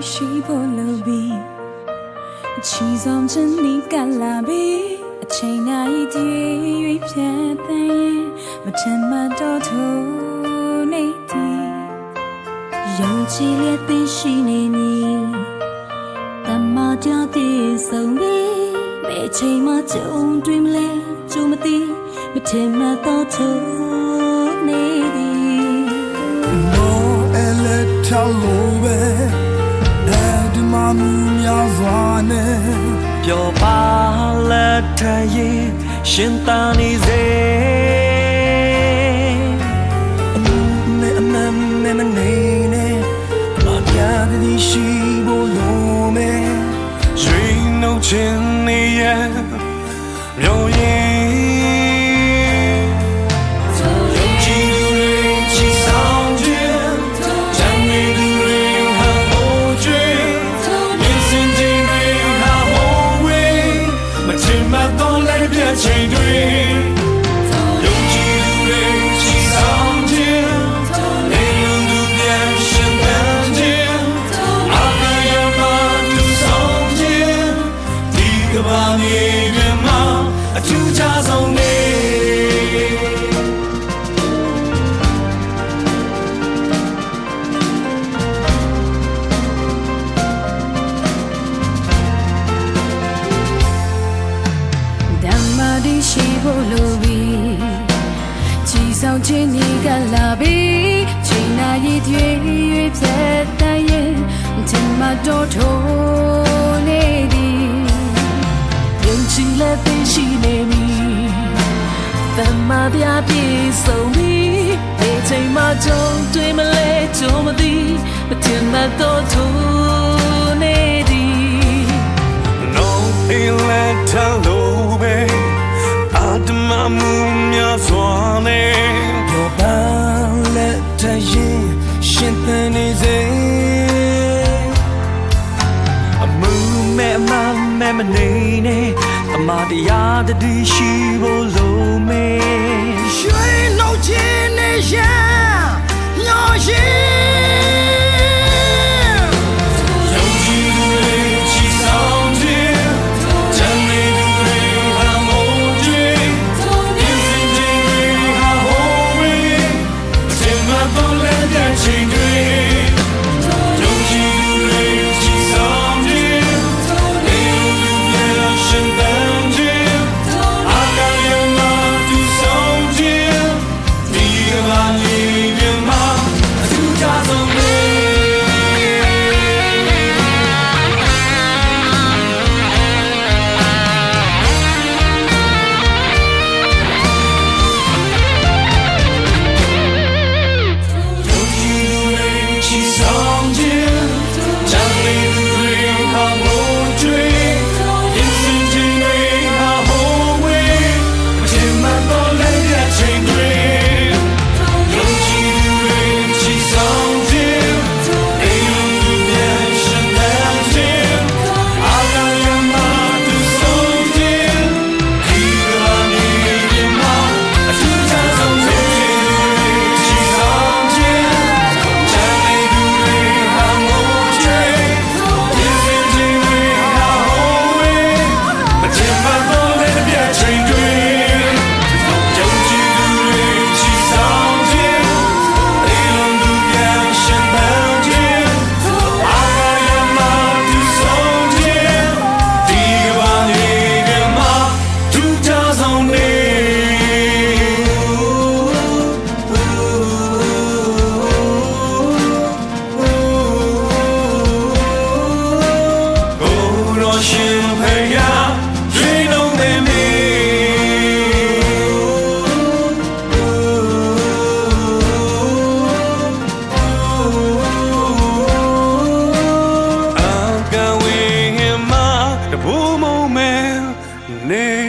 ရှိဖို့လိုပြီးအချီဆုံးချင်နေကလာပြီးအချိန်တိုင်းတည်ရွေးဖြတ်တဲ့ရင်မထင်မှတော့ထိုးနေသည်ယုံကြည်လက်သိရှိနေမည်တမကြတဲ့ဆုံးပြီးဘယ်ချိန်မှကြုံတွေ့မလဲကြုံမသိမထင်မှတော့ထိုးနေသည် No electro be and mamu myazwa ne ပျော်ပါလက်ထရင်ရှင်သာနေစေအမှုနဲ့အမှန်နဲ့မနေနဲ့မပြတ်သည်ရှိဖို့လိုမယ်ရွှေနှုတ်ခြင်းနေရဲ့မျိုးရင်ချိန်တွေယုံကြည်သူတွေချီဆောင်ခြင်းနေလူသူပြန်ရှင်သန်ခြင်းအာကယမသူဆောင်ခြင်းဒီကဘာမြေပြင်မှာအထူးခြားဆုံးနေရှိဖို့လိုပြီးကြည်ဆောင်ခြင်းနေကလာပြီးချိန်နာရည်တွေရွေးဖြတ်တဲ့ရင်တင်မတော်ထိုးနေသည်ယုံကြည်လက်သိရှိနေမည်တမပြပြည့်စုံပြီးဒီချိန်မှကြုံတွေ့မလဲကြုံမသိမတင်မတော်ထိုးနေသည် No electro be Mamu myazwa ne ပျော်ပါလက်ထရင်ရှင်သန်နေစေအမှုမဲ့မမဲ့မနေနဲ့တမတရားတတိရှိဖို့လိုမယ်ရွှေနှုတ်ခြင်းနေရမျောရင်ချိန်တွေယုံကြည်သူတွေချီဆောင်ခြင်းနေလူပြန်ရှင်သန်ခြင်းအာကယမသူဆောင်ခြင်းဒီကဘာမြေပြင်မှာအထူးခြားဆုံးနေနေ